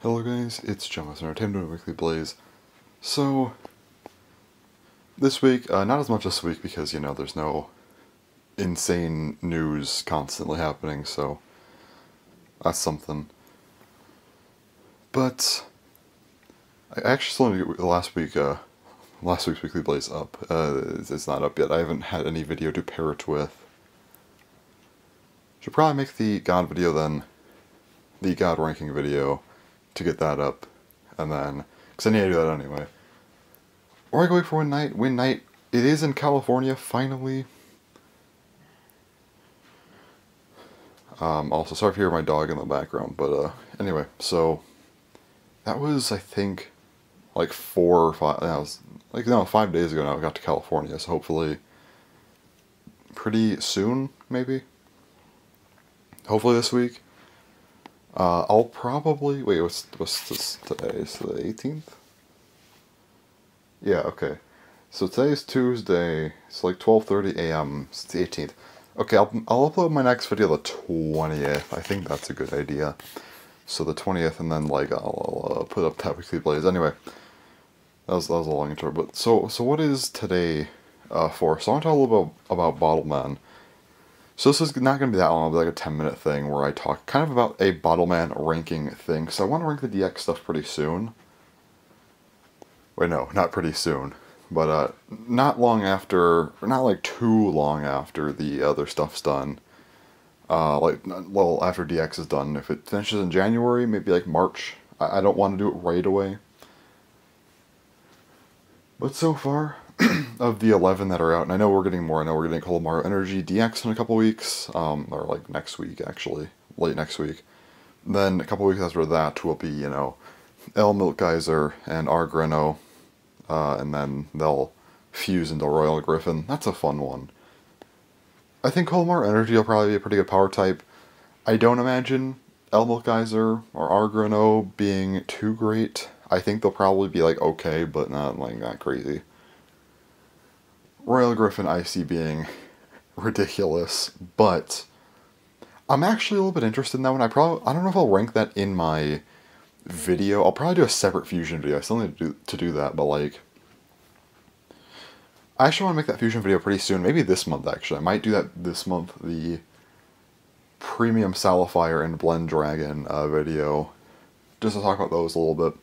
Hello guys, it's John with Entertainment Weekly Blaze. So, this week, not as much this week because, there's no insane news constantly happening, so that's something. But, I actually still need to get last week's Weekly Blaze up. It's not up yet. I haven't had any video to pair it with. Should probably make the God video then, the God ranking video, to get that up, and then, because I need to do that anyway. Or I go wait for Win Night. It is in California, finally. Also, sorry if you hear my dog in the background, but, anyway, so, that was, I think, like 4 or 5, that was, 5 days ago now I got to California, so hopefully, pretty soon, maybe? Hopefully this week. I'll probably, wait, what's this today? So the 18th? Yeah, okay. So today's Tuesday, it's like 12:30 a.m., it's the 18th. Okay, I'll upload my next video the 20th, I think that's a good idea. So the 20th, and then, I'll put up that Weekly Blaze. Anyway, that was a long intro, but, so what is today, for? So I want to talk a little bit about Bottleman. So this is not going to be that long, it'll be like a 10-minute thing where I talk kind of about a Bottleman ranking thing. So I want to rank the DX stuff pretty soon. Wait, no, not pretty soon. But not long after, or not like too long after the other stuff's done. Well, after DX is done. If it finishes in January, maybe like March. I don't want to do it right away. But so far, of the 11 that are out, and I know we're getting more, I know we're getting Cold Mario Energy DX in a couple weeks, or like next week actually, late next week. Then a couple weeks after that will be, El Milk Geyser and Argreno, and then they'll fuse into Royal Griffin. That's a fun one. I think Cold Mario Energy will probably be a pretty good power type. I don't imagine El Milk Geyser or Argreno being too great. I think they'll probably be like okay, but not crazy. Royal Griffin I see being ridiculous, but I'm actually a little bit interested in that one. I don't know if I'll rank that in my video. I'll probably do a separate fusion video. I still need to do that, but I actually want to make that fusion video pretty soon. Maybe this month, actually. I might do that this month, the Premium Salifier and Blend Dragon video, just to talk about those a little bit.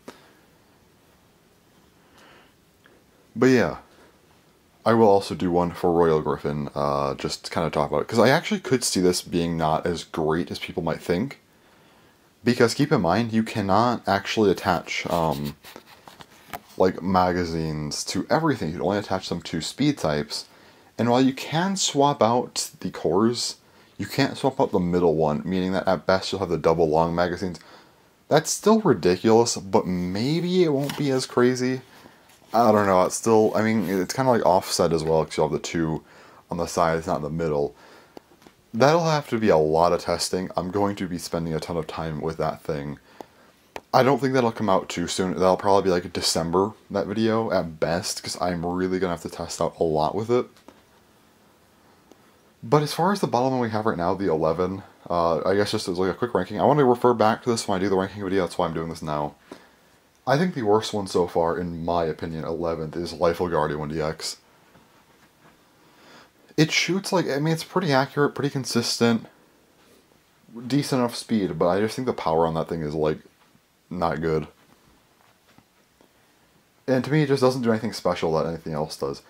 But yeah, I will also do one for Royal Griffin, just to kind of talk about it, because I actually could see this being not as great as people might think, because keep in mind, you cannot actually attach, magazines to everything. You can only attach them to speed types, and while you can swap out the cores, you can't swap out the middle one, meaning that at best you'll have the double long magazines. That's still ridiculous, but maybe it won't be as crazy. I don't know, it's still, it's kind of like offset as well, because you'll have the two on the side, it's not in the middle. That'll have to be a lot of testing. I'm going to be spending a ton of time with that thing. I don't think that'll come out too soon. That'll probably be like December, that video, at best, because I'm really going to have to test out a lot with it. But as far as the Bottleman we have right now, the 11, I guess just as like a quick ranking, I want to refer back to this when I do the ranking video, that's why I'm doing this now. I think the worst one so far, in my opinion, 11th, is Life-O-Guardian 1DX. It shoots it's pretty accurate, pretty consistent, decent enough speed, but I just think the power on that thing is, not good. And to me, it just doesn't do anything special that anything else does.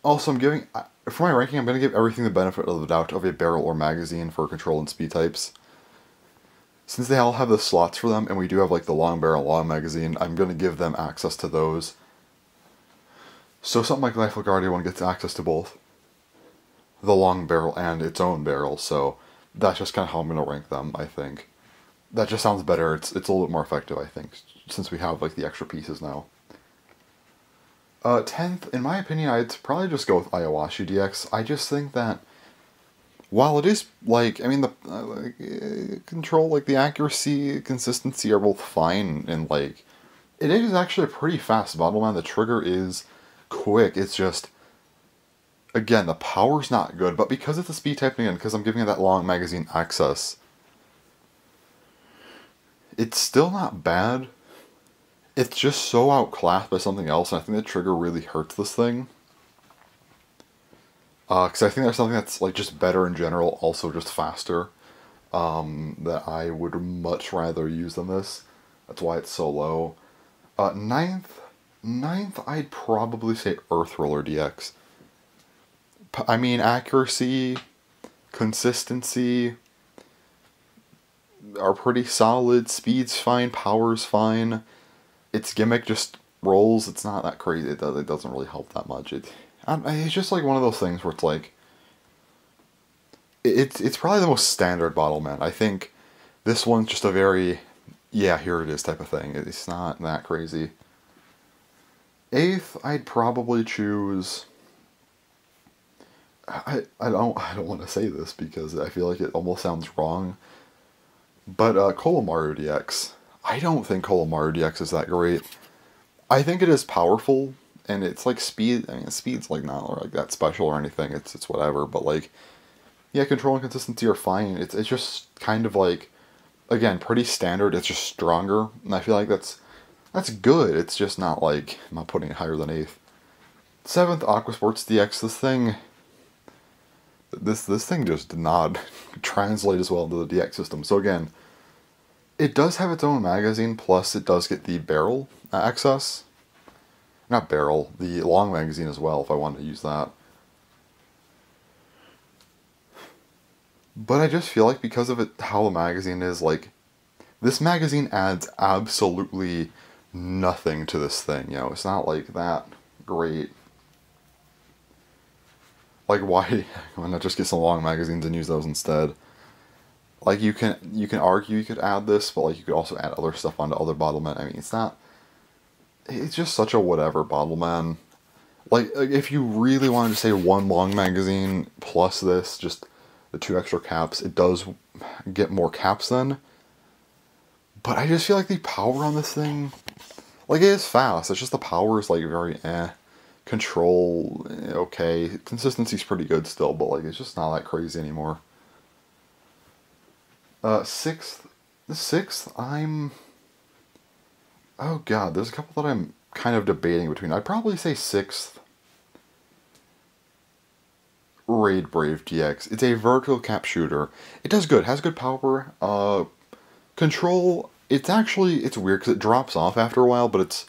Also, for my ranking, I'm going to give everything the benefit of the doubt of a barrel or magazine for control and speed types. Since they all have the slots for them, and we do have the long barrel, long magazine, I'm going to give them access to those. So something like Life-O-Guardian 1 gets access to both the long barrel and its own barrel, so that's just kind of how I'm going to rank them, I think. That just sounds better, it's a little bit more effective, I think, since we have the extra pieces now. 10th, in my opinion, I'd probably just go with Ayawashi DX. I just think that while it is, the control, the accuracy, consistency are both fine, and, it is actually a pretty fast Bottleman. The trigger is quick, it's just, again, the power's not good, but because it's a speed type, again, because I'm giving it that long magazine access, it's still not bad. It's just so outclassed by something else, and I think the trigger really hurts this thing. Because I think there's something that's like just better in general, also just faster, that I would much rather use than this. That's why it's so low. Ninth, I'd probably say Earth Roller DX. I mean, accuracy, consistency are pretty solid. Speed's fine, power's fine. Its gimmick just rolls. It's not that crazy. It doesn't really help that much. It's just like one of those things where it's like, it's probably the most standard Bottleman. I think this one's just a very, yeah, here it is type of thing. It's not that crazy. Eighth, I'd probably choose. I don't want to say this because I feel like it almost sounds wrong. But Kolomaru DX. I don't think Kolomaru DX is that great. I think it is powerful, and it's like speed. I mean, speed's like not like that special or anything. It's whatever. But like, yeah, control and consistency are fine. It's just kind of like, again, pretty standard. It's just stronger, and I feel like that's good. It's just not like, I'm not putting it higher than 8th. 7th, Aqua Sports DX. This thing just did not translate as well into the DX system. So again, it does have its own magazine, plus it does get the barrel access. Not barrel, the long magazine as well, if I wanted to use that. But I just feel like because of it, how the magazine is, like, this magazine adds absolutely nothing to this thing, you know, it's not like that great. Like, why not just get some long magazines and use those instead? Like, you can argue you could add this, but like you could also add other stuff onto other Bottlemen. I mean, it's just such a whatever Bottleman. Like, if you really wanted to say one long magazine plus this, just the 2 extra caps, it does get more caps then. But I just feel like the power on this thing, like, it is fast, it's just the power is like very Control, okay. Consistency's pretty good still, but like it's just not that crazy anymore. 6th, oh god, there's a couple that I'm kind of debating between. I'd probably say 6th, Raid Brave DX. It's a vertical cap shooter. It does good, has good power. Control, it's weird because it drops off after a while, but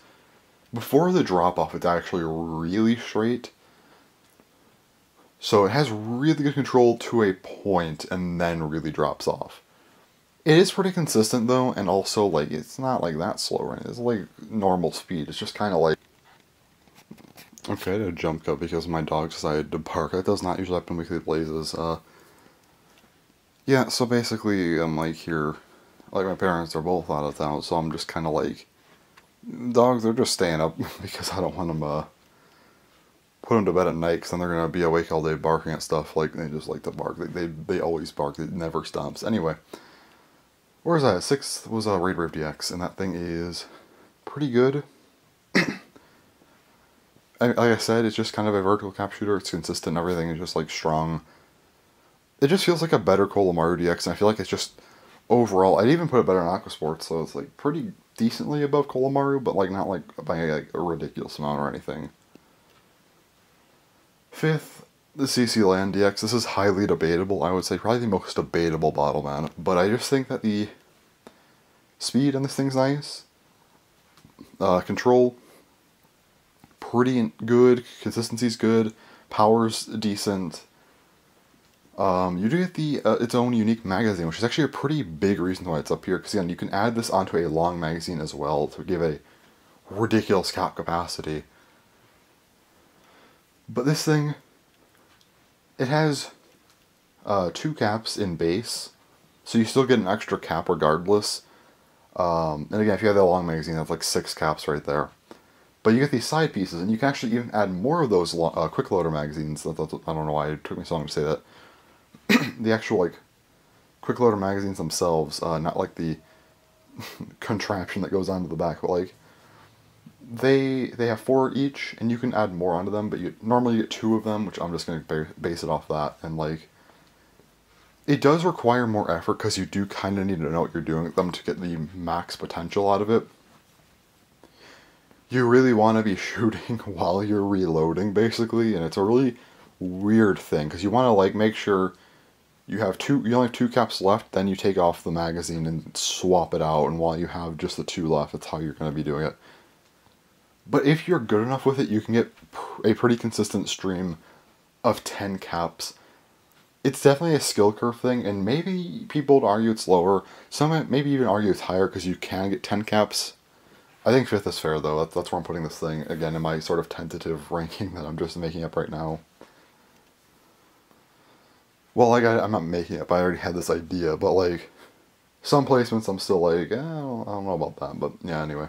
before the drop off, it's actually really straight. So it has really good control to a point and then really drops off. It is pretty consistent though, and also like it's not like that slow, right? It's like normal speed. It's just kind of like, okay, I did a jump cut because my dog decided to bark. That does not usually happen in Weekly Blazes. Yeah, so basically I'm like here, like my parents are both out of town, so I'm just kind of like, dogs, they're just staying up because I don't want them put them to bed at night, because then they're going to be awake all day barking at stuff. Like, they just like to bark. They always bark. It never stops. Anyway, where was I? 6th was Raid Brave DX, and that thing is pretty good. Like I said, it's just kind of a vertical cap shooter. It's consistent. Everything is just like strong. It just feels like a better Kolomaru DX, and I feel like it's just overall, I'd even put it better in Aqua Sports, so it's like pretty decently above Kolomaru, but like not like by like a ridiculous amount or anything. 5th, the CC Land DX. This is highly debatable. I would say probably the most debatable Bottleman, but I just think that the speed on this thing's nice. Control, pretty good. Consistency's good. Power's decent. You do get its own unique magazine, which is actually a pretty big reason why it's up here, because again, you can add this onto a long magazine as well to give a ridiculous cap capacity. But this thing, it has 2 caps in base, so you still get an extra cap regardless. And again, if you have that long magazine, that's like 6 caps right there. But you get these side pieces, and you can actually even add more of those quick loader magazines. I don't know why it took me so long to say that. The actual like quick loader magazines themselves, not like the contraption that goes onto the back, but like they have 4 each, and you can add more onto them, but normally you get 2 of them, which I'm just going to base it off that. And like, It does require more effort because you do kind of need to know what you're doing with them to get the max potential out of it. You really want to be shooting while you're reloading, basically, and it's a really weird thing because you want to like make sure you only have two caps left, then you take off the magazine and swap it out, and while you have just the two left, that's how you're going to be doing it. But if you're good enough with it, you can get a pretty consistent stream of 10 caps. It's definitely a skill curve thing, and maybe people would argue it's lower. Some maybe even argue it's higher because you can get 10 caps. I think 5th is fair, though. That's where I'm putting this thing, again, in my sort of tentative ranking that I'm just making up right now. Well, like, I'm not making it up, I already had this idea, but, like, some placements I'm still like, I don't know about that, but, yeah, anyway.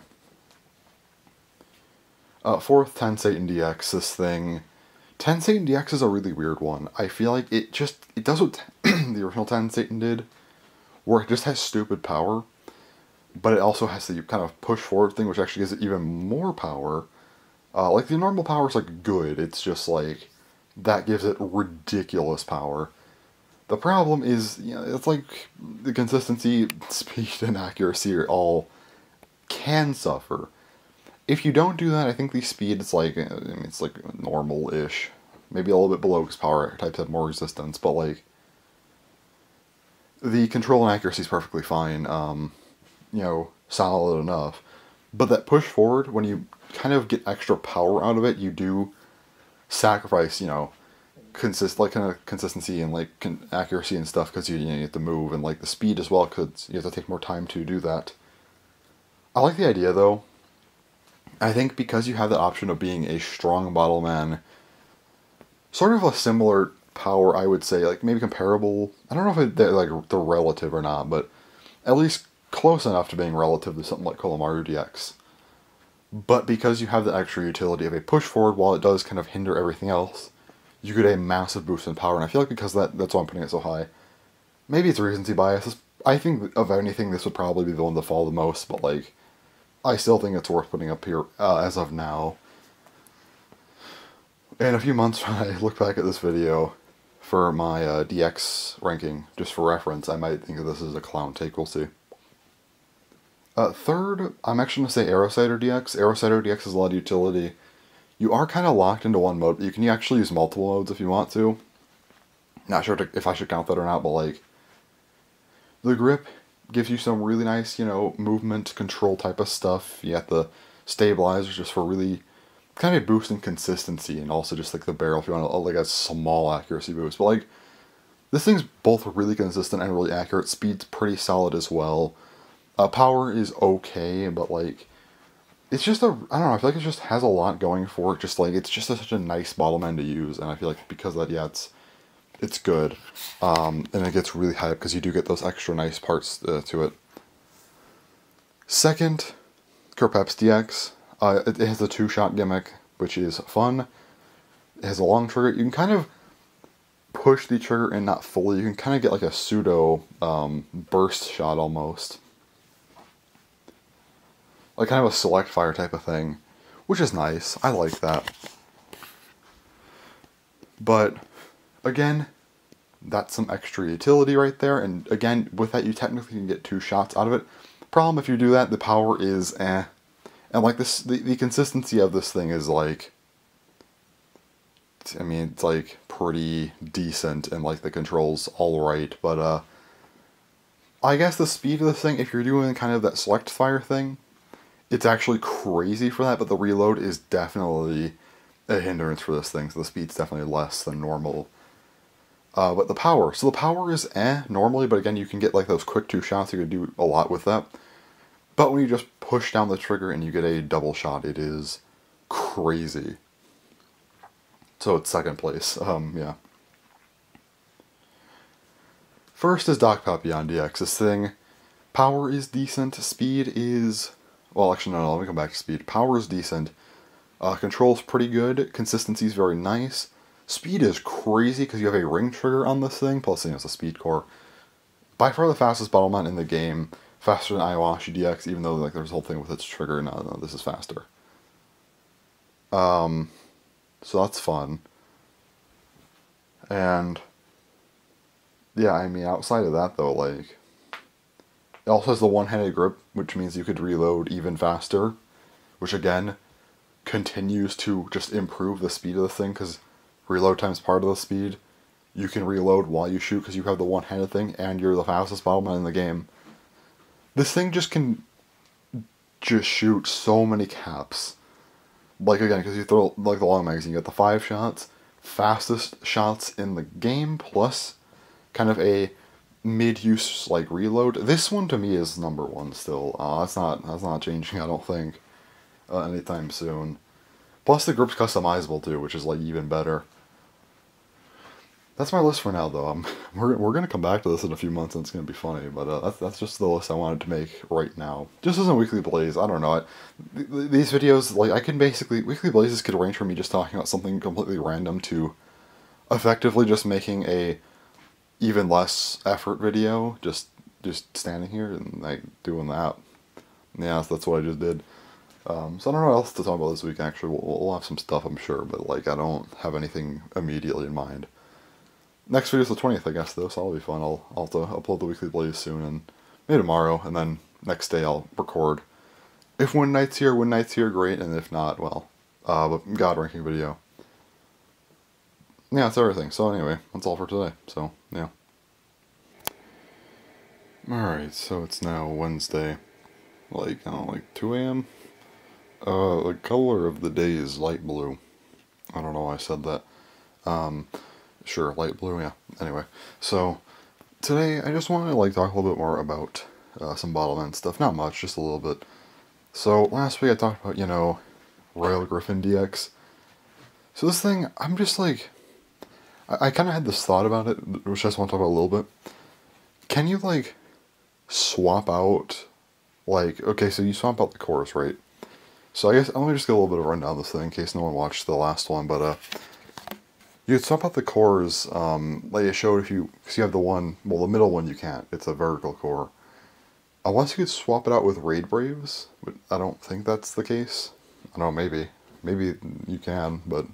4th, Ten Satan DX, this thing. Ten Satan DX is a really weird one. I feel like it does what the original Ten Satan did, where it just has stupid power, but it also has the kind of push forward thing, which actually gives it even more power. Like, the normal power is, like, good, it's just, like, that gives it ridiculous power. The problem is, you know, it's like the consistency, speed, and accuracy are all can suffer. If you don't do that, I think the speed is like, I mean, it's like normal-ish. Maybe a little bit below because power types have more resistance, but like, the control and accuracy is perfectly fine, you know, solid enough. But that push forward, when you kind of get extra power out of it, you do sacrifice, you know, kind of consistency and like accuracy and stuff because you have to move, and like the speed as well because you have to take more time to do that. I like the idea though. I think because you have the option of being a strong bottle man, sort of a similar power, I would say, like maybe comparable. I don't know if they're relative or not, but at least close enough to being relative to something like Kolomaru DX. But because you have the extra utility of a push forward, while it does kind of hinder everything else, you get a massive boost in power, and I feel like because that's why I'm putting it so high. Maybe it's recency bias. I think of anything, this would probably be the one to fall the most, but like, I still think it's worth putting up here as of now. In a few months, when I look back at this video for my DX ranking, just for reference, I might think of this as a clown take, we'll see. 3rd, I'm actually going to say Aerosighter DX. Aerosighter DX has a lot of utility. You are kind of locked into one mode, but you can actually use multiple modes if you want to. Not sure if I should count that or not, but like, the grip gives you some really nice, you know, movement control type of stuff. You got the stabilizers just for really kind of boosting consistency, and also just like the barrel if you want to, like a small accuracy boost. But like, this thing's both really consistent and really accurate. Speed's pretty solid as well. Power is okay, but like, it's just I don't know, I feel like it just has a lot going for it. Just like, it's just such a nice bottle man to use, and I feel like because of that, yeah, it's good. And it gets really hyped because you do get those extra nice parts to it. 2nd, Kurpeps DX. It has a 2-shot gimmick, which is fun. It has a long trigger. You can kind of push the trigger in, not fully. You can kind of get like a pseudo burst shot almost. Like kind of a select fire type of thing, which is nice. I like that. But again, that's some extra utility right there, and again, with that you technically can get 2 shots out of it. Problem, if you do that, the power is eh. And like this, the consistency of this thing is like, I mean, it's like pretty decent, and like the controls alright, but I guess the speed of this thing, if you're doing kind of that select fire thing, it's actually crazy for that, but the reload is definitely a hindrance for this thing, so the speed's definitely less than normal. But the power, so the power is normally, but again, you can get like those quick 2 shots, you can do a lot with that. But when you just push down the trigger and you get a double shot, it is crazy. So it's 2nd place, yeah. 1st is Doc Papillon DX. This thing, power is decent, speed is, well actually no, let me come back to speed. Power is decent, control's pretty good, consistency is very nice. Speed is crazy because you have a ring trigger on this thing, plus it's a speed core. By far the fastest Battleman in the game, faster than Iwashi DX, even though like there's a whole thing with its trigger. No, this is faster. So that's fun. And yeah, I mean, outside of that though, like, it also has the one-handed grip, which means you could reload even faster, which again continues to just improve the speed of the thing because reload time's part of the speed. You can reload while you shoot because you have the one-handed thing, and you're the fastest battleman in the game. This thing just can just shoot so many caps. Like again, because you throw like the long magazine, you get the 5 shots, fastest shots in the game, plus kind of a mid-use like reload. This one to me is number one still. That's not changing. I don't think anytime soon. Plus the grip's customizable too, which is like even better. That's my list for now, though. We're gonna come back to this in a few months, and it's gonna be funny. But that's just the list I wanted to make right now. Just as a weekly blaze, I don't know. These videos, like I can basically weekly blazes could range from me just talking about something completely random to effectively just making a even less effort video, just standing here and like doing that. Yeah, that's what I just did. So I don't know what else to talk about this week. Actually, we'll have some stuff, I'm sure, but like I don't have anything immediately in mind. Next video is the 20th, I guess, though, so that'll be fun. I'll have to upload the weekly blaze soon, and maybe tomorrow, and then next day I'll record. If Win Night's here, great, and if not, well, but God ranking video. Yeah, that's everything. So anyway, that's all for today. So, yeah. Alright, so it's now Wednesday, like, I don't know, like 2 a.m.? The color of the day is light blue. I don't know why I said that. Sure, light blue, yeah. Anyway, so today I just want to like talk a little bit more about some Bottlemen stuff. Not much, just a little bit. So last week I talked about, you know, Royal Griffin DX. So this thing, I'm just like, I kind of had this thought about it, which I just want to talk about a little bit. Can you like swap out, like, okay, so you swap out the cores, right? So I guess let me just get a little bit of a rundown of this thing in case no one watched the last one, but you could swap out the cores, like it showed if you, because you have the one, well the middle one you can't, it's a vertical core. Unless you could swap it out with Raid Braves, but I don't think that's the case. I don't know, maybe you can, but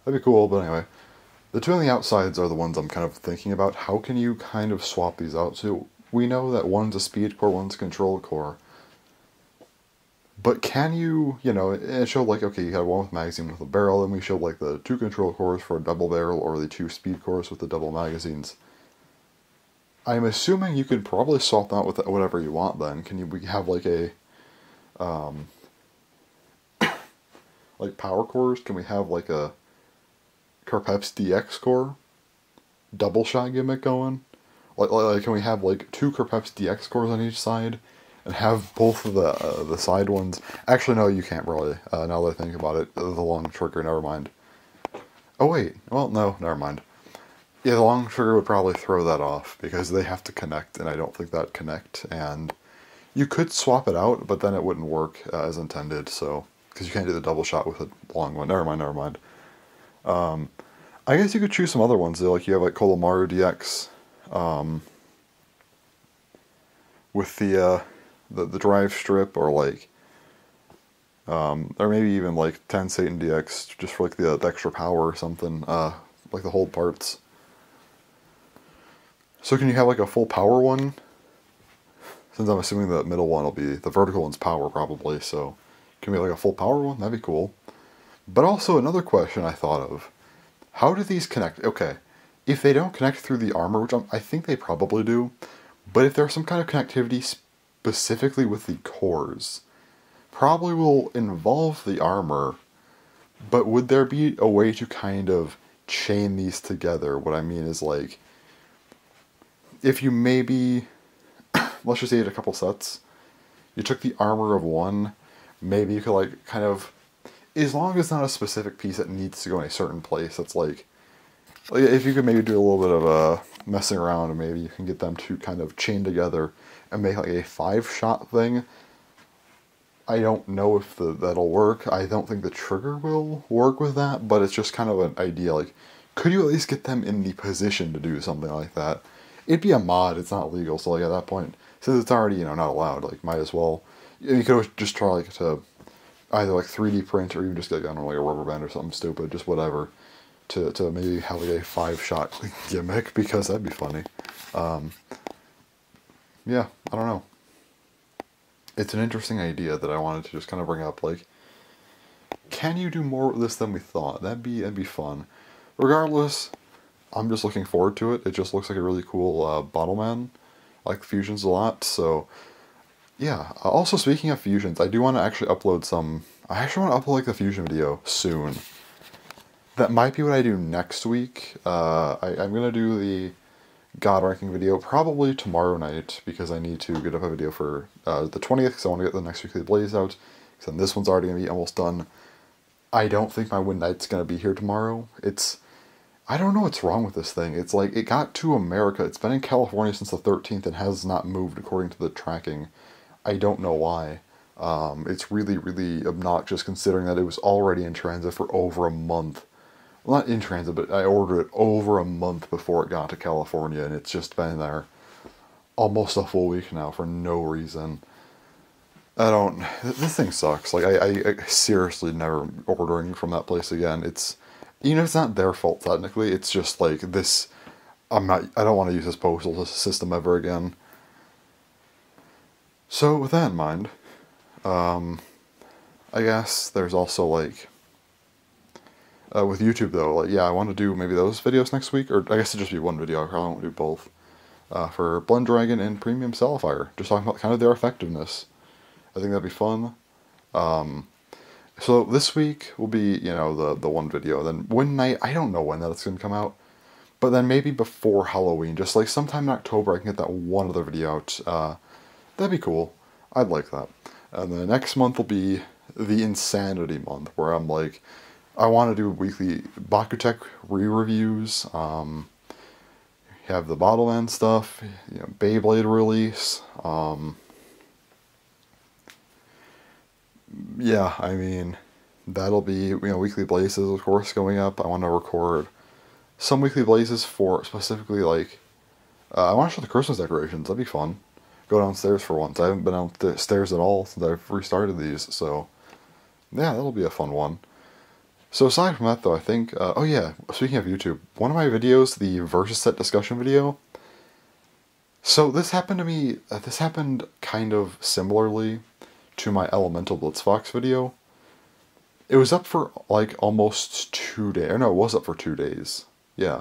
that'd be cool, but anyway. The two on the outsides are the ones I'm kind of thinking about. How can you kind of swap these out? So we know that one's a speed core, one's a control core. But can you, you know, it showed like, okay, you had one with magazine with a barrel, and we showed like the 2 control cores for a double barrel, or the 2 speed cores with the double magazines. I'm assuming you could probably swap that with whatever you want then. We have like a, like power cores? Can we have like a Carpeps DX core? Double shot gimmick going? Like can we have like 2 Carpeps DX cores on each side? And have both of the side ones. Actually, no, you can't really. Now that I think about it, the long trigger. Never mind. Oh wait, well no, never mind. Yeah, the long trigger would probably throw that off because they have to connect, and I don't think that'd connect. And you could swap it out, but then it wouldn't work as intended. So because you can't do the double shot with a long one. Never mind. I guess you could choose some other ones though. Like you have like Kolomaru DX, with the drive strip, or like, or maybe even like 10 Satan DX, just for like the extra power or something, like the hold parts. So can you have like a full power one? Since I'm assuming the middle one will be, the vertical one's power probably, so can we have like a full power one? That'd be cool. But also another question I thought of, how do these connect? Okay, if they don't connect through the armor, which I think they probably do, but if there's some kind of connectivity specifically with the cores, probably will involve the armor, but would there be a way to kind of chain these together? What I mean is like, if you maybe, let's just say it a couple sets, you took the armor of one, maybe you could like kind of, as long as it's not a specific piece that needs to go in a certain place, that's like if you could maybe do a little bit of messing around, and maybe you can get them to kind of chain together and make like a 5-shot thing. I don't know if that'll work. I don't think the trigger will work with that, but it's just kind of an idea. Like, could you at least get them in the position to do something like that? It'd be a mod, it's not legal, so like at that point, since it's already, you know, not allowed, like might as well. You could just try like to either like 3D print, or even just get, I don't know, like a rubber band or something stupid, just whatever. to maybe have like a 5-shot gimmick, because that'd be funny. Yeah, I don't know. It's an interesting idea that I wanted to just kind of bring up. Like, can you do more with this than we thought? That'd be fun. Regardless, I'm just looking forward to it. It just looks like a really cool Bottle Man. I like fusions a lot, so yeah. Also, speaking of fusions, I do want to actually upload some. I actually want to upload like the fusion video soon. That might be what I do next week. I'm gonna do the God ranking video probably tomorrow night, because I need to get up a video for the 20th, because I want to get the next weekly Blaze out. Because then this one's already gonna be almost done. I don't think my Win Night's gonna be here tomorrow. I don't know what's wrong with this thing. It's like, it got to America. It's been in California since the 13th and has not moved according to the tracking. I don't know why. It's really, really obnoxious, considering that it was already in transit for over a month. Well, not in transit, but I ordered it over a month before it got to California, and it's just been there almost a full week now for no reason. This thing sucks. Like, I seriously never ordering from that place again. It's, even if it's not their fault technically, it's just like this, I don't want to use this postal system ever again. So with that in mind, I guess there's also like, with YouTube though, like, yeah, I want to do maybe those videos next week, or I guess it'd just be one video. I probably won't do both. For Blend Dragon and Premium Sapphire, just talking about kind of their effectiveness. I think that'd be fun. So this week will be, you know, the one video. Then Win Night, I don't know when that's going to come out. But then maybe before Halloween, just like sometime in October, I can get that one other video out. That'd be cool. I'd like that. And the next month will be the Insanity month, where I'm like, I want to do weekly Bakutech re-reviews. Have the Bottle Man stuff, you know, Beyblade release. Yeah, I mean, that'll be, you know, weekly Blazes, of course, going up. I want to record some weekly Blazes for specifically, like, I want to show the Christmas decorations. That'd be fun. Go downstairs for once. I haven't been downstairs at all since I've restarted these, so yeah, that'll be a fun one. So aside from that, though, I think, oh yeah, speaking of YouTube, one of my videos, the Versus Set discussion video, so this happened to me, this happened kind of similarly to my Elemental Blitzfox video. It was up for like almost 2 days, or no, it was up for 2 days, yeah.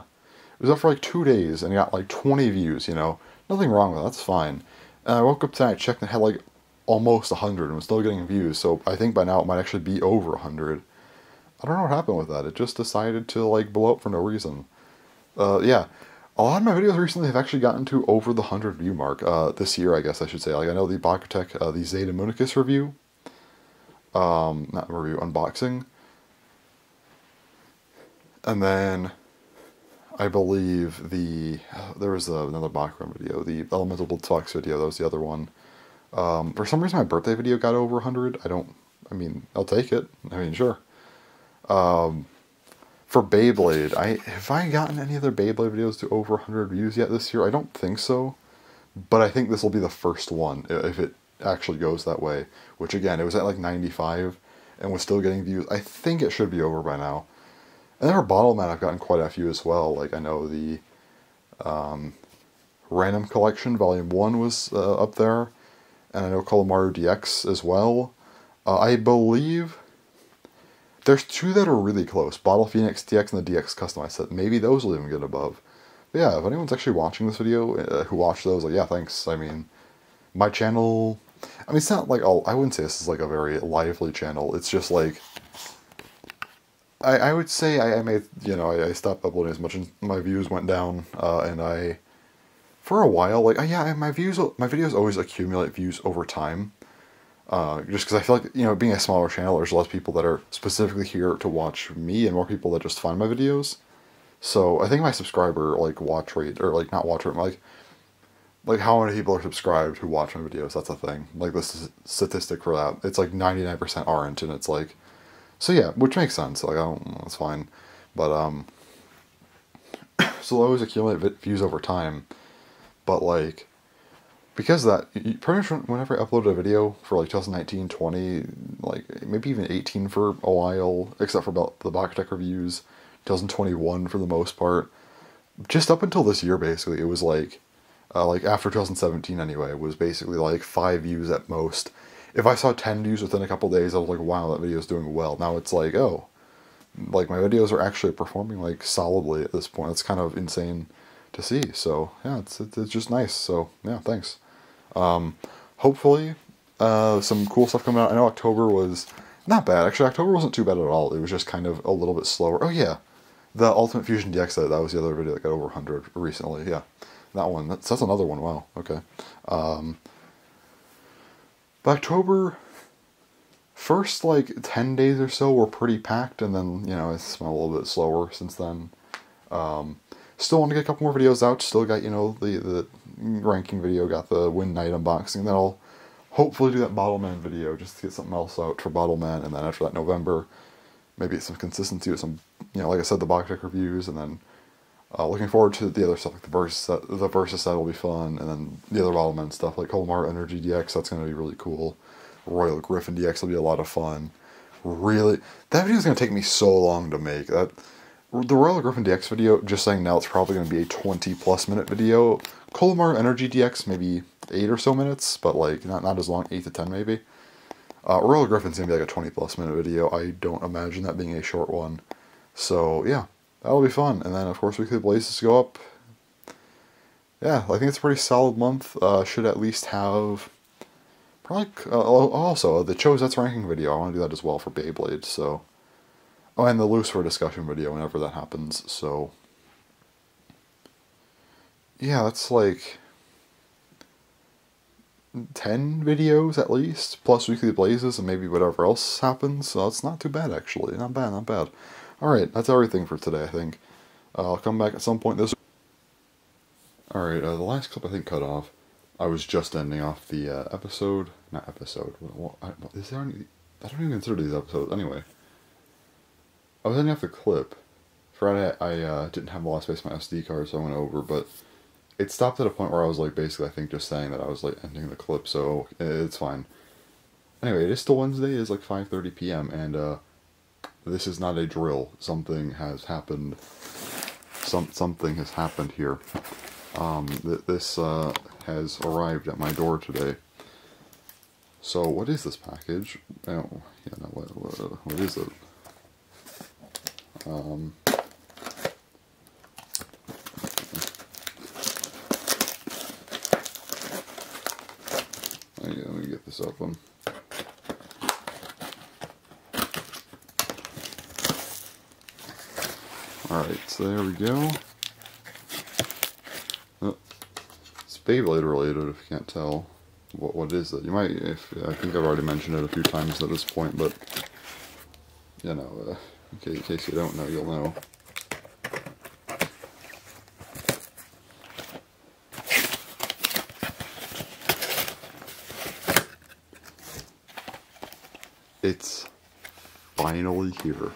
It was up for like 2 days, and it got like 20 views, you know, nothing wrong with that, that's fine. And I woke up tonight, checked, and it had like almost 100, and was still getting views, so I think by now it might actually be over 100. I don't know what happened with that. It just decided to like blow up for no reason. Yeah, a lot of my videos recently have actually gotten to over the 100 view mark. This year, I guess I should say. Like, I know the Bakutech, the Zeta Municus review, not review, unboxing, and then I believe there was another Bakram video, the Elemental Blitzfox video. That was the other one. For some reason, my birthday video got over 100. I mean, I'll take it. I mean, sure. For Beyblade, have I gotten any other Beyblade videos to over 100 views yet this year? I don't think so, but I think this will be the first one, if it actually goes that way, which again, it was at like 95, and was still getting views. I think it should be over by now. And then for Bottle Man, I've gotten quite a few as well. Like, I know the, Random Collection Volume 1 was, up there, and I know Kolomaru DX as well. I believe there's 2 that are really close. Bottle Phoenix DX and the DX Customized Set. Maybe those will even get above. But yeah, if anyone's actually watching this video, who watched those, like, yeah, thanks. I mean, my channel, I mean, it's not like I wouldn't say this is like a very lively channel. It's just like, I would say I made, you know, I stopped uploading as much, and my views went down, and for a while, like, yeah, my videos always accumulate views over time. Just because I feel like, you know, being a smaller channel, there's less people that are specifically here to watch me, and more people that just find my videos. So I think my subscriber, like, watch rate, or like, not watch rate, like how many people are subscribed who watch my videos, that's a thing. Like, this statistic for that, it's like 99% aren't, and it's like, so yeah, which makes sense, like, that's fine. But, so they'll always accumulate views over time, but like, because of that, pretty much whenever I upload a video for like 2019, 20, like maybe even 18 for a while, except for about the Bakutech reviews, 2021 for the most part. Just up until this year, basically, it was like after 2017 anyway, it was basically like 5 views at most. If I saw 10 views within a couple days, I was like, wow, that video's doing well. Now it's like, oh, like my videos are actually performing like solidly at this point. It's kind of insane to see. So yeah, it's just nice. So yeah, thanks. Hopefully, some cool stuff coming out. I know October was not bad. Actually, October wasn't too bad at all. It was just kind of a little bit slower. Oh yeah, the Ultimate Fusion DX, that was the other video that got over 100 recently. Yeah, that one. That's another one. Wow. Okay. But October, first like 10 days or so were pretty packed, and then, you know, it's been a little bit slower since then. Still want to get a couple more videos out. Still got, you know, the ranking video, got the Win Night unboxing, and then I'll hopefully do that Bottleman video just to get something else out for Bottleman, and then after that, November, maybe some consistency with some, you know, like I said, the box deck reviews, and then looking forward to the other stuff, like the Versus set will be fun, and then the other Bottleman stuff, like Colmar Energy DX, that's going to be really cool. Royal Griffin DX will be a lot of fun. Really, that video is going to take me so long to make. The Royal Griffin DX video, just saying now, it's probably going to be a 20+ minute video. Colmar Energy DX, maybe 8 or so minutes, but like not as long, 8 to 10 maybe. Royal Griffin's going to be like a 20+ minute video. I don't imagine that being a short one. So yeah, that'll be fun. And then of course Weekly Blazes go up. Yeah, I think it's a pretty solid month. Should at least have probably also the Chosette's ranking video. I want to do that as well for Beyblade. So, oh, and the Lucifer discussion video whenever that happens. So, yeah, that's like 10 videos at least, plus Weekly Blazes and maybe whatever else happens. So it's not too bad actually. Not bad, not bad. Alright, that's everything for today, I think. I'll come back at some point this week. Alright, the last clip I think cut off. I was just ending off the episode. Not episode. Is there any? I don't even consider these episodes. Anyway. I was ending off the clip. Friday I didn't have a lot of space on my SD card, so I went over, but it stopped at a point where I was like basically I think just saying that I was like ending the clip, so it's fine. Anyway, it is still Wednesday, it's like 5:30 p.m. and this is not a drill. Something has happened. Something has happened here. This has arrived at my door today. So what is this package? Oh, yeah, no, what is it? Let me get this open. Alright, so there we go. Oh, it's Beyblade related, if you can't tell. What is it? You might, I think I've already mentioned it a few times at this point, but, you know, in case you don't know, you'll know. It's finally here.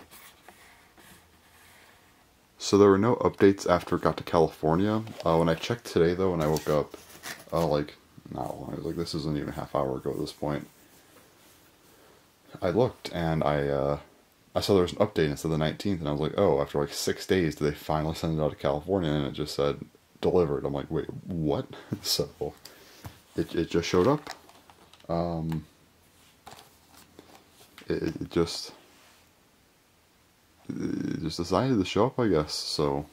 So there were no updates after it got to California. When I checked today, though, when I woke up, like, not long, I was like, this isn't even a half hour ago at this point. I looked, and I saw there was an update instead of the 19th, and I was like, oh, after like 6 days, did they finally send it out to California? And it just said, delivered. I'm like, wait, what? So, it just showed up. It just decided to show up, I guess. So,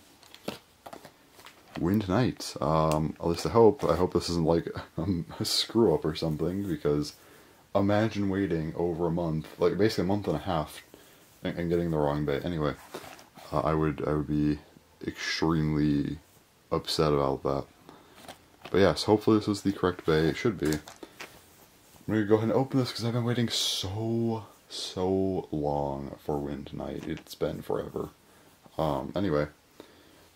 Wind Night. At least I hope this isn't like a screw up or something, because imagine waiting over a month, like basically a month and a half, and getting the wrong bay. Anyway, I would be extremely upset about that. But yes, hopefully this is the correct bay. It should be. I'm gonna go ahead and open this because I've been waiting so long for Wind Night. It's been forever. Anyway,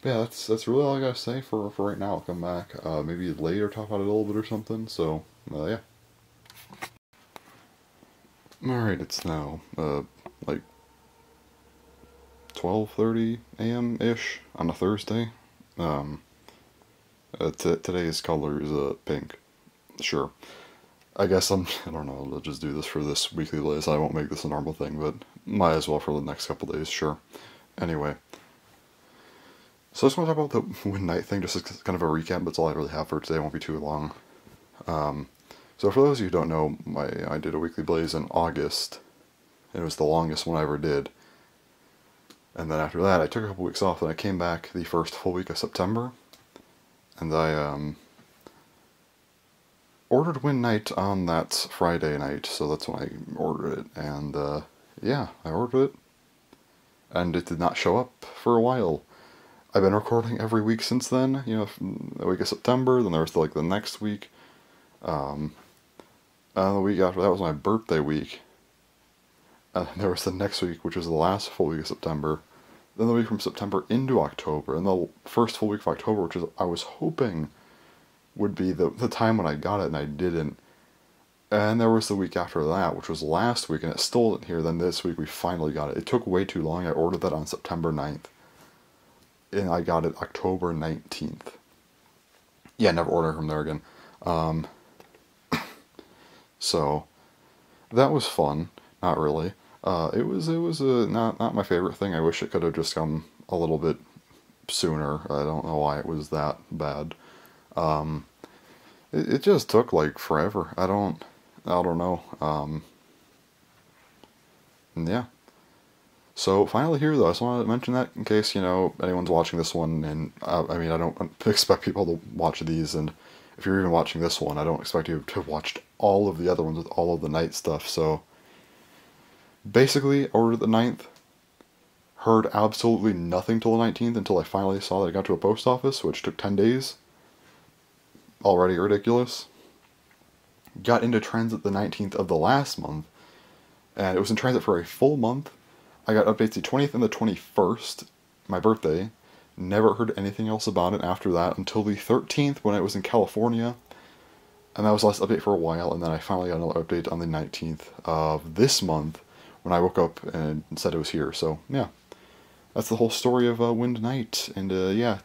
but yeah, that's really all I gotta say for right now. I'll come back maybe later, talk about it a little bit or something. So yeah. Alright, it's now like 12:30 a.m. ish on a Thursday. Today's color is pink. Sure. I guess I don't know, I'll just do this for this weekly list. I won't make this a normal thing, but might as well for the next couple days, sure. Anyway, So I just want to talk about the Win Knight thing, just as kind of a recap, but it's all I really have for today. It won't be too long. So for those of you who don't know, I did a weekly blaze in August. It was the longest one I ever did. And then after that, I took a couple weeks off, and I came back the first full week of September. And I ordered Win Knight on that Friday night, so that's when I ordered it. And yeah, I ordered it. And it did not show up for a while. I've been recording every week since then, you know, the week of September, then there was the next week. The week after that was my birthday week. There was the next week, which was the last full week of September. Then the week from September into October, and the first full week of October, which is I was hoping would be the time when I got it, and I didn't. And there was the week after that, which was last week, and it still isn't here. Then this week we finally got it. It took way too long. I ordered that on September 9th. And I got it October 19th. Yeah, never ordered from there again. So, that was fun. Not really. It was not my favorite thing. I wish it could have just come a little bit sooner. I don't know why it was that bad. It just took forever. I don't know. Yeah. So finally here though, I just wanted to mention that in case, anyone's watching this one, and I mean, I don't expect people to watch these, and if you're even watching this one, I don't expect you to have watched all of the other ones with all of the Knight stuff, so basically, I ordered the 9th, heard absolutely nothing till the 19th until I finally saw that I got to a post office, which took 10 days. Already ridiculous. Got into transit the 19th of the last month, and it was in transit for a full month. I got updates the 20th and the 21st, my birthday. Never heard anything else about it after that until the 13th when it was in California. And that was the last update for a while, and then I finally got another update on the 19th of this month when I woke up and said it was here. So, yeah. That's the whole story of Win Knight. And, yeah,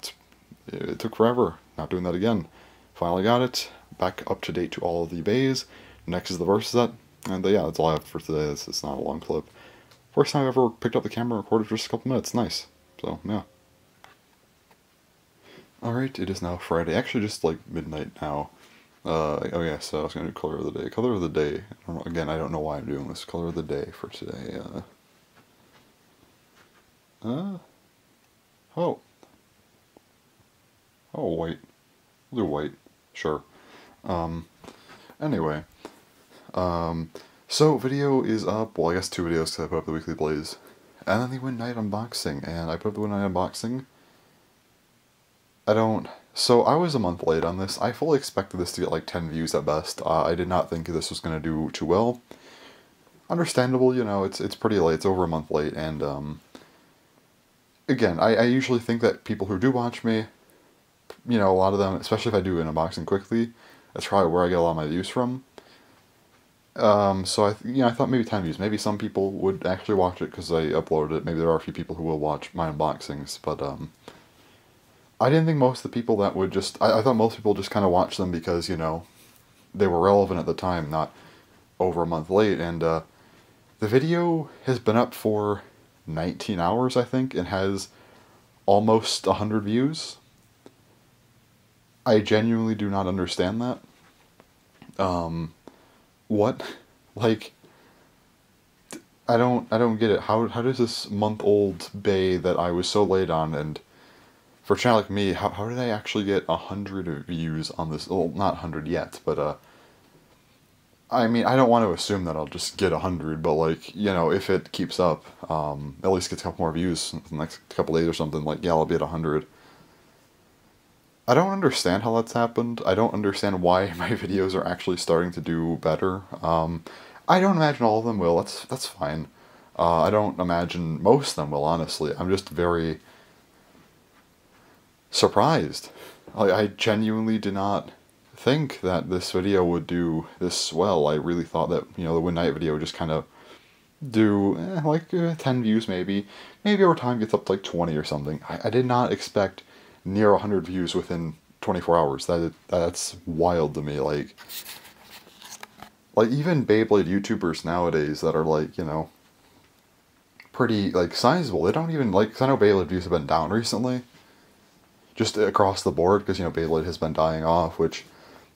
it took forever. Not doing that again. Finally got it. Back up to date to all of the bays. Next is the verse set. And, yeah, that's all I have for today. It's not a long clip. First time I've ever picked up the camera and recorded for just a couple minutes. Nice. So, yeah. Alright, it is now Friday. Actually, just midnight now. Oh yeah, so I was going to do color of the day. Color of the day. Again, I don't know why I'm doing this. Color of the day for today. Oh. Oh, white. We'll do white. Sure. Anyway. So, video is up. Well, I guess 2 videos because I put up the weekly blaze. And then the Win Knight unboxing. And I put up the Win Knight unboxing. So I was a month late on this. I fully expected this to get 10 views at best. I did not think this was going to do too well. Understandable, it's pretty late. It's over a month late, and again, I usually think that people who do watch me, a lot of them, especially if I do an unboxing quickly, that's probably where I get a lot of my views from. So I thought maybe 10 views. Maybe some people would actually watch it because I uploaded it. Maybe there are a few people who will watch my unboxings, but I didn't think most of the people that would just... I thought most people just kind of watched them because, they were relevant at the time, not over a month late. And the video has been up for 19 hours, I think, and has almost 100 views. I genuinely do not understand that. What? I don't get it. How does this month-old bay that I was so late on, and for a channel like me, how did I actually get 100 views on this? Well, not 100 yet, but, I mean, I don't want to assume that I'll just get 100, but, if it keeps up, at least gets a couple more views in the next couple days or something, yeah, I'll be at 100. I don't understand how that's happened. I don't understand why my videos are actually starting to do better. I don't imagine all of them will. That's fine. I don't imagine most of them will, honestly. I'm just very surprised. I genuinely did not think that this video would do this well. I really thought that, the Win Knight video would just kind of do, 10 views maybe. Maybe over time gets up to 20 or something. I did not expect near 100 views within 24 hours. That's wild to me. Even Beyblade YouTubers nowadays that are pretty sizable, they don't even 'cause I know Beyblade views have been down recently. just across the board, because, you know, Beyblade has been dying off, which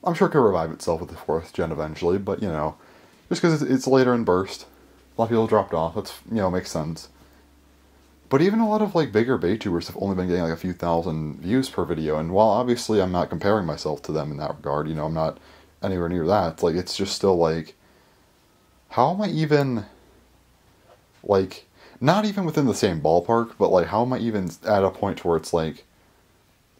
I'm sure could revive itself with the 4th gen eventually, but, you know, just because it's later in burst. A lot of people dropped off. That's, you know, makes sense. But even a lot of, like, bigger Baytubers have only been getting, like, a few thousand views per video, and while obviously I'm not comparing myself to them in that regard, you know, I'm not anywhere near that, like, it's just still, like, how am I even, like, not even within the same ballpark, but, like, how am I even at a point where it's, like,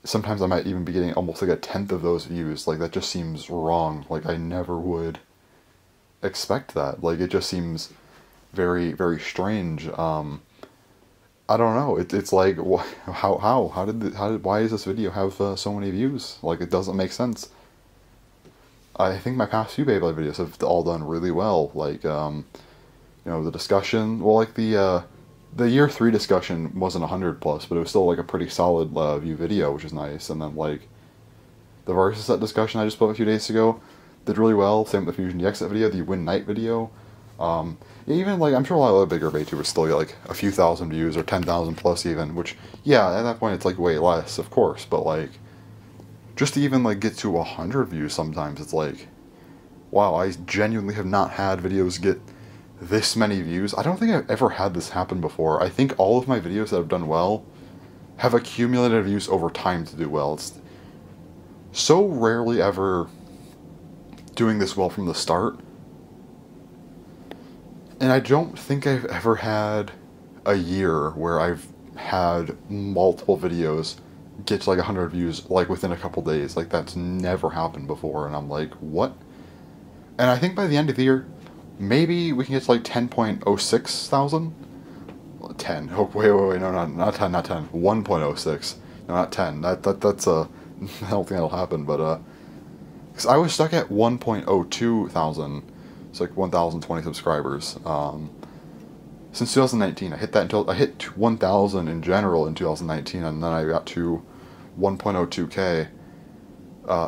sometimes I might even be getting almost, like, a 10th of those views, like, that just seems wrong, like, I never would expect that, like, it just seems very, very strange. I don't know. It's like, why does this video have so many views? Like, it doesn't make sense. I think my past few Beyblade videos have all done really well. Like, you know, the discussion. Well, like the year 3 discussion wasn't 100 plus, but it was still like a pretty solid view video, which is nice. And then like the versus set discussion I just put a few days ago did really well. Same with the Fusion DX video, the Win Night video. Even, like, I'm sure a lot of other bigger Baytubers still get, like, a few thousand views, or 10,000 plus even, which, yeah, at that point it's, like, way less, of course, but, like, just to even, like, get to 100 views sometimes, it's like, wow, I genuinely have not had videos get this many views. I don't think I've ever had this happen before. I think all of my videos that have done well have accumulated views over time to do well. It's so rarely ever doing this well from the start. And I don't think I've ever had a year where I've had multiple videos get to like 100 views like within a couple days. Like, that's never happened before, and I'm like, what? And I think by the end of the year, maybe we can get to like 10.06 thousand? 10. Oh, wait, no, not 10, not 10. 1.06. No, not 10. That's, I don't think that'll happen, but, because I was stuck at 1.02 thousand. It's like 1,020 subscribers. Since 2019, I hit that until I hit 1,000 in general in 2019, and then I got to 1.02k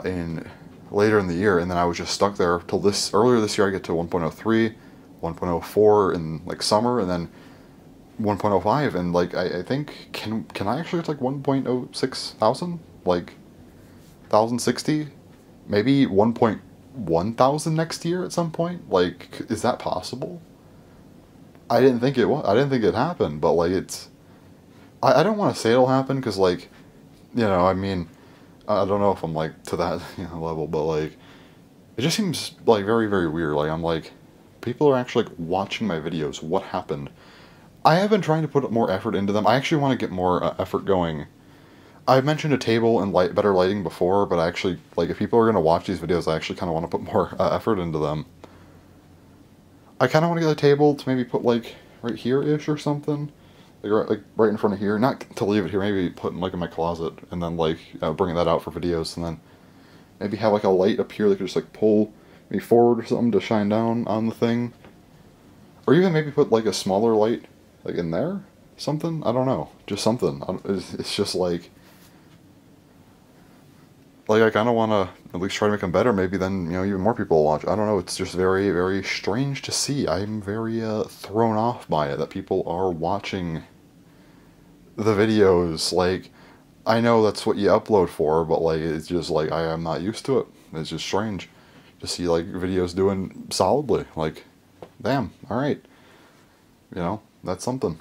in later in the year, and then I was just stuck there till earlier this year. I get to 1.03, 1.04 in like summer, and then 1.05, and like I think can I actually get like 1.06 thousand, like 1,060, maybe 1,000 next year at some point? Like, is that possible? I didn't think it was. I didn't think it happened, but like it's. I don't want to say it'll happen because like, you know, I mean, I don't know if I'm like to that level, but like, it just seems like very, very weird. Like, I'm like, people are actually like watching my videos. What happened? I have been trying to put more effort into them. I actually want to get more effort going. I've mentioned a table and better lighting before, but I actually, like, if people are going to watch these videos, I actually kind of want to put more effort into them. I kind of want to get a table to maybe put, like, right here-ish or something. Like right in front of here. Not to leave it here, maybe put it, like, in my closet, and then, like, bring that out for videos, and then maybe have, like, a light up here that could just, like, pull me forward or something to shine down on the thing. Or even maybe put, like, a smaller light, like, in there? Something? I don't know. Just something. It's just, like, I kind of want to at least try to make them better. Maybe then, you know, even more people will watch. I don't know. It's just very, very strange to see. I'm very thrown off by it that people are watching the videos. Like, I know that's what you upload for, but like, it's just like I am not used to it. It's just strange to see like videos doing solidly. Like, damn. All right. You know, that's something.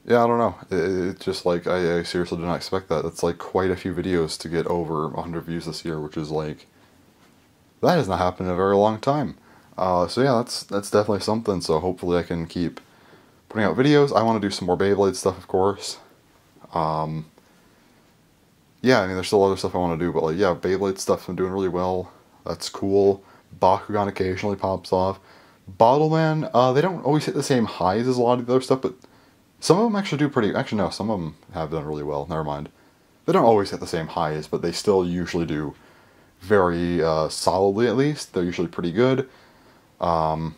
Yeah, I don't know. It's just like, I seriously did not expect that. That's like quite a few videos to get over 100 views this year, which is like, that has not happened in a very long time. So yeah, that's definitely something. So hopefully I can keep putting out videos. I want to do some more Beyblade stuff, of course. Yeah, I mean, there's still other stuff I want to do, but like, yeah, Beyblade stuff I'm doing really well. That's cool. Bakugan occasionally pops off. Bottleman, they don't always hit the same highs as a lot of the other stuff, but some of them actually do pretty... Actually, no, some of them have done really well. Never mind. They don't always hit the same highs, but they still usually do very solidly, at least. They're usually pretty good. I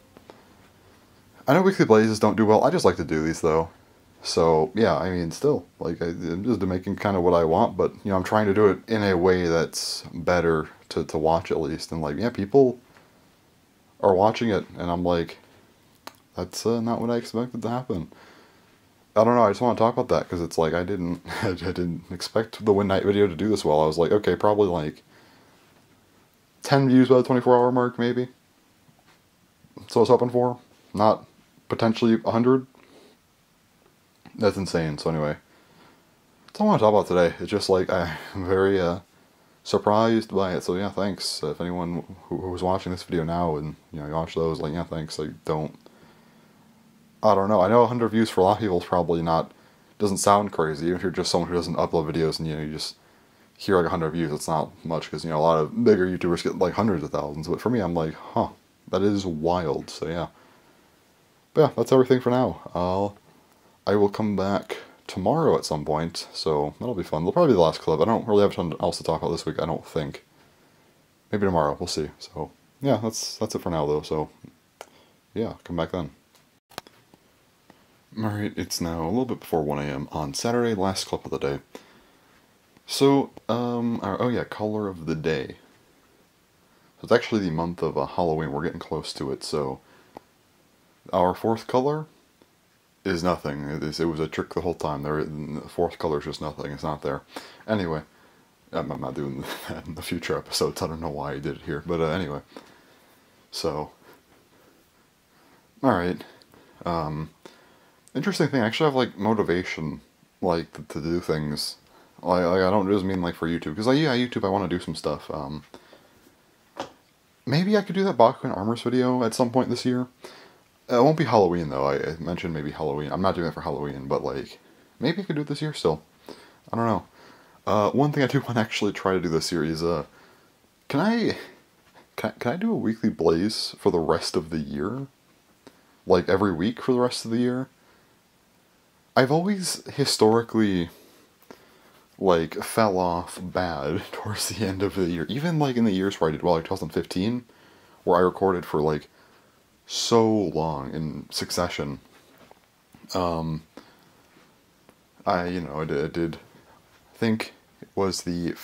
know Weekly Blazes don't do well. I just like to do these, though. So, yeah, I mean, still. Like, I'm just making kind of what I want, but, you know, I'm trying to do it in a way that's better to watch, at least. And, like, yeah, people are watching it, and I'm like, that's not what I expected to happen. I don't know, I just want to talk about that, because it's like, I didn't, I didn't expect the Win Night video to do this well. I was like, okay, probably like 10 views by the 24-hour mark, maybe. So I was hoping for. Not potentially 100. That's insane. So anyway, that's all I want to talk about today. It's just like, I'm very surprised by it. So yeah, thanks. If anyone who's watching this video now and, you watch those, like, yeah, thanks. I don't know. I know 100 views for a lot of people is probably not, doesn't sound crazy. Even if you're just someone who doesn't upload videos and, you just hear like 100 views, it's not much, because, a lot of bigger YouTubers get like hundreds of thousands. But for me, I'm like, huh, that is wild. So yeah. But yeah, that's everything for now. I will come back tomorrow at some point, so that'll be fun. It'll probably be the last clip. I don't really have a ton else to talk about this week, I don't think. Maybe tomorrow, we'll see. So yeah, that's it for now though, so yeah, come back then. Alright, it's now a little bit before 1 AM on Saturday, last clip of the day. So, oh yeah, color of the day. So it's actually the month of Halloween, we're getting close to it, so our fourth color is nothing. It was a trick the whole time. The fourth color is just nothing, it's not there. Anyway, I'm not doing that in the future episodes, I don't know why I did it here, but anyway. So, alright, interesting thing, I actually have, like, motivation, like, to do things. Like, I don't just mean, like, for YouTube, because, like, yeah, YouTube, I want to do some stuff. Maybe I could do that Bakugan Armors video at some point this year. It won't be Halloween, though. I mentioned maybe Halloween. I'm not doing it for Halloween, but, like, maybe I could do it this year still. I don't know. One thing I do want to actually try to do this year is, can I do a weekly Blaze for the rest of the year? Like, every week for the rest of the year? I've always, historically, like, fell off bad towards the end of the year. Even, like, in the years where I did well, like 2015, where I recorded for, like, so long in succession. I did, I think it was the it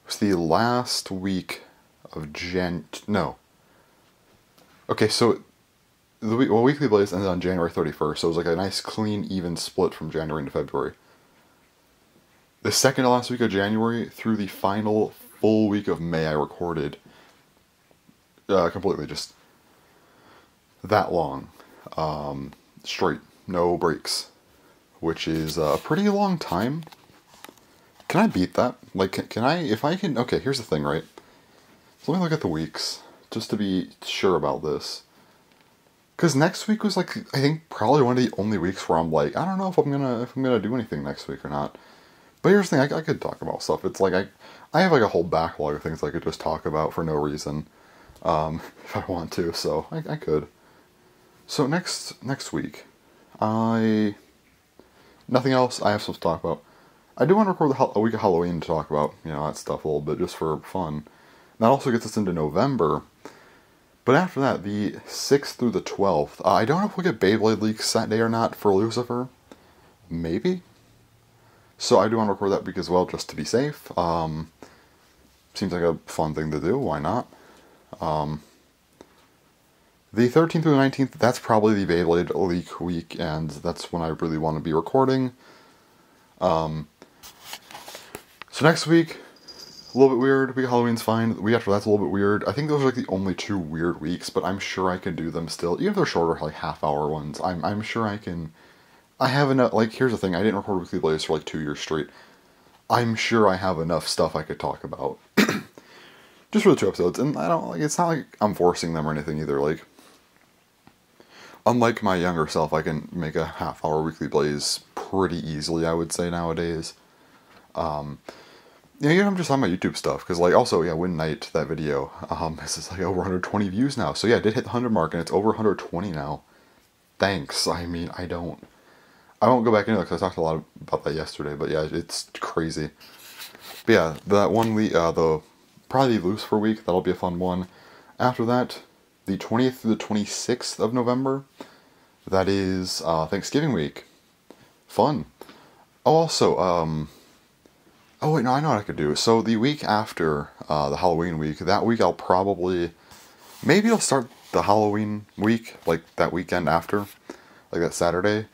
was the last week of no. Okay, so Weekly Blaze ended on January 31st, so it was like a nice, clean, even split from January into February. The second to last week of January through the final full week of May, I recorded completely just that long, straight, no breaks, which is a pretty long time. Can I beat that? Like, can I, if I can, okay, here's the thing, right? So let me look at the weeks, just to be sure about this. Because next week was, like, I think probably one of the only weeks where I'm like, I don't know if I'm gonna do anything next week or not. But here's the thing, I could talk about stuff. It's like, I have like a whole backlog of things I could just talk about for no reason, if I want to, so I could. So next week, nothing else, I have stuff to talk about. I do want to record a week of Halloween to talk about, that stuff a little bit, just for fun. That also gets us into November. But after that, the 6th through the 12th, I don't know if we'll get Beyblade leaks that day or not for Lucifer. Maybe? So I do want to record that week as well, just to be safe. Seems like a fun thing to do, why not? The 13th through the 19th, that's probably the Beyblade leak week, and that's when I really want to be recording. So next week, a little bit weird. Week of Halloween's fine. The week after that's a little bit weird. I think those are like the only two weird weeks, but I'm sure I can do them still. Even if they're shorter, like half-hour ones, I'm sure I can. I have enough. Like, here's the thing: I didn't record Weekly Blaze for like 2 years straight. I'm sure I have enough stuff I could talk about, just for the 2 episodes. And I don't like. It's not like I'm forcing them or anything either. Like, unlike my younger self, I can make a half-hour Weekly Blaze pretty easily, I would say, nowadays. Yeah, I'm just on my YouTube stuff, because, like, also, yeah, Win Night, that video, this is, like, over 120 views now, so yeah, I did hit the 100 mark, and it's over 120 now. Thanks. I mean, I won't go back into it, because I talked a lot about that yesterday, but yeah, it's crazy. But yeah, that one week, probably the Lucifer week, that'll be a fun one. After that, the 20th through the 26th of November, that is, Thanksgiving week. Fun. Oh, also, oh wait, no, I know what I could do. So the week after, the Halloween week, that week I'll probably, maybe I'll start the Halloween week, like that weekend after, like that Saturday.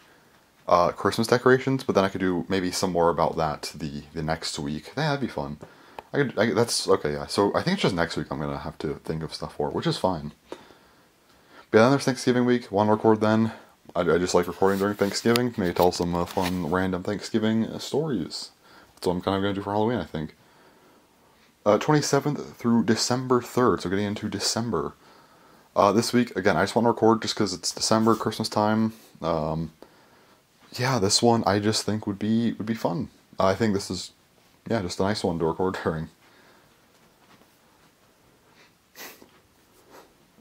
Christmas decorations, but then I could do maybe some more about that the next week. Yeah, that'd be fun. That's okay. Yeah, so I think it's just next week I'm gonna have to think of stuff for, which is fine. But then there's Thanksgiving week. Want to record then? I just like recording during Thanksgiving. Maybe tell some fun random Thanksgiving stories. That's what I'm kind of gonna do for Halloween, I think. 27th through December 3rd, so getting into December. This week, again, I just want to record just because it's December, Christmas time. Yeah, this one I just think would be fun. I think this is, yeah, just a nice one to record during.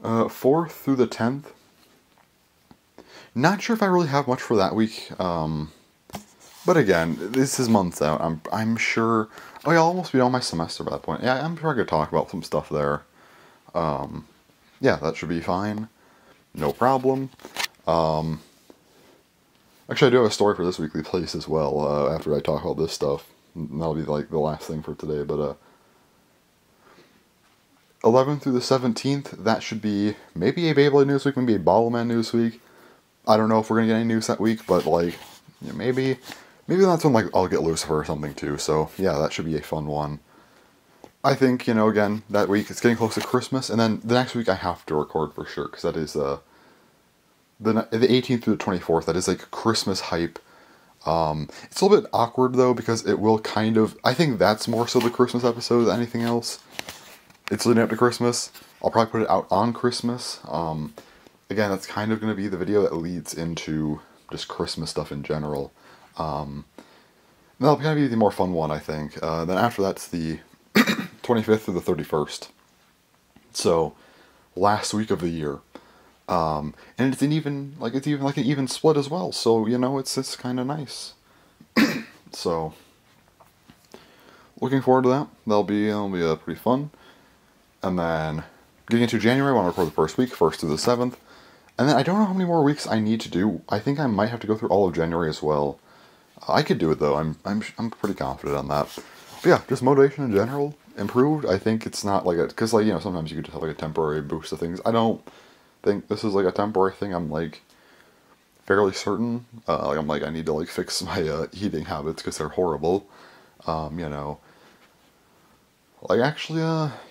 4th through the 10th. Not sure if I really have much for that week. But again, this is months out. I'm sure. Oh, yeah, I'll almost be on my semester by that point. Yeah, I'm sure I could talk about some stuff there. Yeah, that should be fine. No problem. Actually, I do have a story for this weekly place as well, after I talk about this stuff. That'll be like the last thing for today, but 11th through the 17th, that should be maybe a Beyblade news week, maybe a Bottleman news week. I don't know if we're gonna get any news that week, but like, yeah, maybe that's when like I'll get Lucifer or something too, so yeah, that should be a fun one. I think, you know, again, that week it's getting close to Christmas, and then the next week I have to record for sure, because that is the 18th through the 24th, that is like Christmas hype. It's a little bit awkward though, because it will kind of, I think that's more so the Christmas episode than anything else. It's leading up to Christmas. I'll probably put it out on Christmas. Again, that's kind of going to be the video that leads into just Christmas stuff in general. That'll kind of be the more fun one, I think. Then after that's the 25th through the 31st. So, last week of the year. And it's even like an even split as well. So, you know, it's kind of nice. So, looking forward to that. That'll be pretty fun. And then getting into January, I want to record the first week, 1st through the 7th. And then I don't know how many more weeks I need to do. I think I might have to go through all of January as well. I could do it though. I'm pretty confident on that. But yeah, just motivation in general improved. I think it's not like because like, you know, sometimes you could just have like a temporary boost of things. I don't think this is like a temporary thing. I'm like fairly certain. I'm like I need to like fix my eating habits because they're horrible. You know. Like, actually,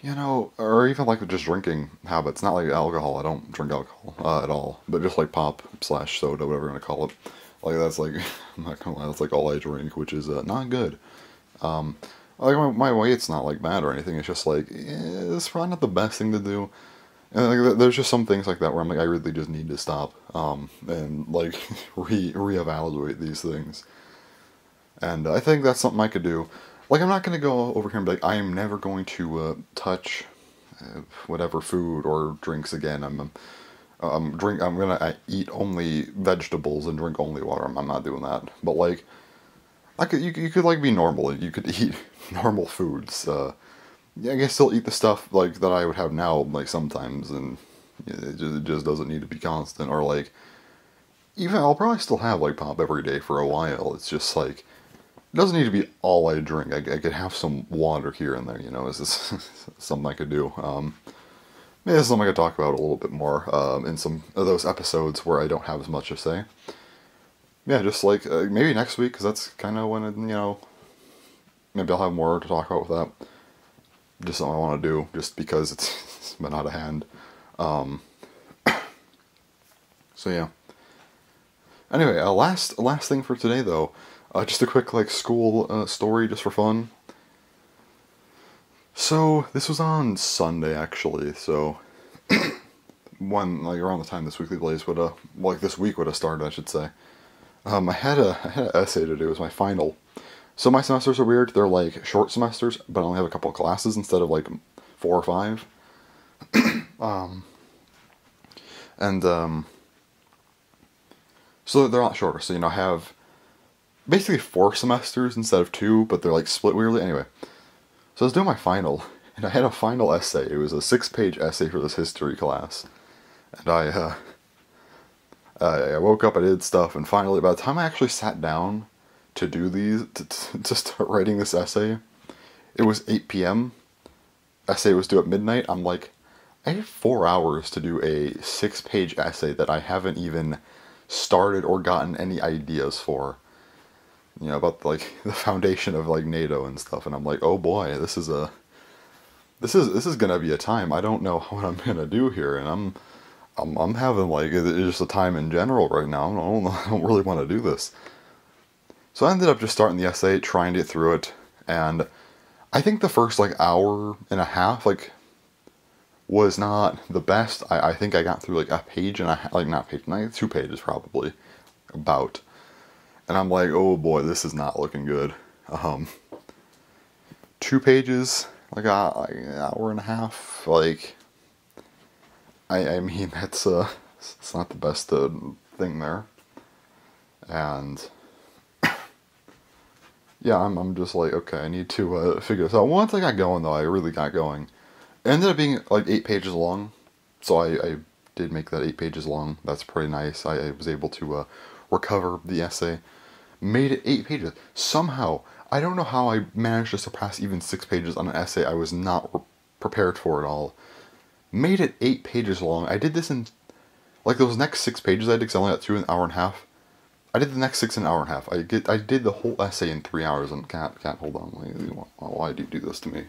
you know, or even, like, just drinking habits. Not like alcohol. I don't drink alcohol at all. But just, like, pop/soda, whatever you want to call it. Like, that's, like, I'm not gonna lie, that's, like, all I drink, which is not good. Like, my weight's not, like, bad or anything. It's just, like, it's probably not the best thing to do. And, like, there's just some things like that where I'm, like, I really just need to stop. And, like, reevaluate these things. And I think that's something I could do. Like, I'm not going to go over here and be like, I am never going to touch whatever food or drinks again. I'm going to eat only vegetables and drink only water. I'm not doing that. But, like, you could, like, be normal. You could eat normal foods. Yeah, I guess still eat the stuff, like, that I would have now, like, sometimes. And it just doesn't need to be constant. Or, like, even I'll probably still have, like, pop every day for a while. It's just, like, it doesn't need to be all I drink. I could have some water here and there, you know, is this something I could do. Maybe it's something I could talk about a little bit more in some of those episodes where I don't have as much to say. Yeah, just like, maybe next week, because that's kind of when, you know, maybe I'll have more to talk about with that. Just something I want to do, just because it's been out of hand. So yeah. Anyway, last thing for today, though. Just a quick, like, school story, just for fun. So, this was on Sunday, actually, so... around the time this weekly blaze would, this week would have started, I should say. I had an essay to do, it was my final. So my semesters are weird, they're, like, short semesters, but I only have a couple of classes instead of, like, 4 or 5. So they're a lot shorter, so, you know, I have... basically 4 semesters instead of 2, but they're like split weirdly. Anyway, so I was doing my final, and I had a final essay. It was a 6-page essay for this history class. And I woke up, I did stuff, and finally, by the time I actually sat down to do to start writing this essay, it was 8 p.m. Essay was due at midnight. I'm like, I have 4 hours to do a 6-page essay that I haven't even started or gotten any ideas for. You know, about like the foundation of like NATO and stuff, and I'm like, oh boy, this is gonna be a time. I don't know what I'm gonna do here, and I'm having like it's just a time in general right now. I don't really want to do this. So I ended up just starting the essay, trying to get through it, and I think the first like hour and a half like was not the best. I think I got through like a page and like not page, like 2 pages probably, about. And I'm like, oh boy, this is not looking good. 2 pages, like an hour and a half, like, I mean, it's not the best thing there. And, yeah, I'm just like, okay, I need to figure this out. Once I got going, though, I really got going. It ended up being like 8 pages long, so I did make that 8 pages long. That's pretty nice. I was able to recover the essay. Made it 8 pages. Somehow, I don't know how I managed to surpass even 6 pages on an essay I was not prepared for at all. Made it 8 pages long. I did this in, like those next 6 pages I did, because I only got through an hour and a half. I did the next 6 in an hour and a half. I did the whole essay in 3 hours, and can't hold on. Why do you do this to me?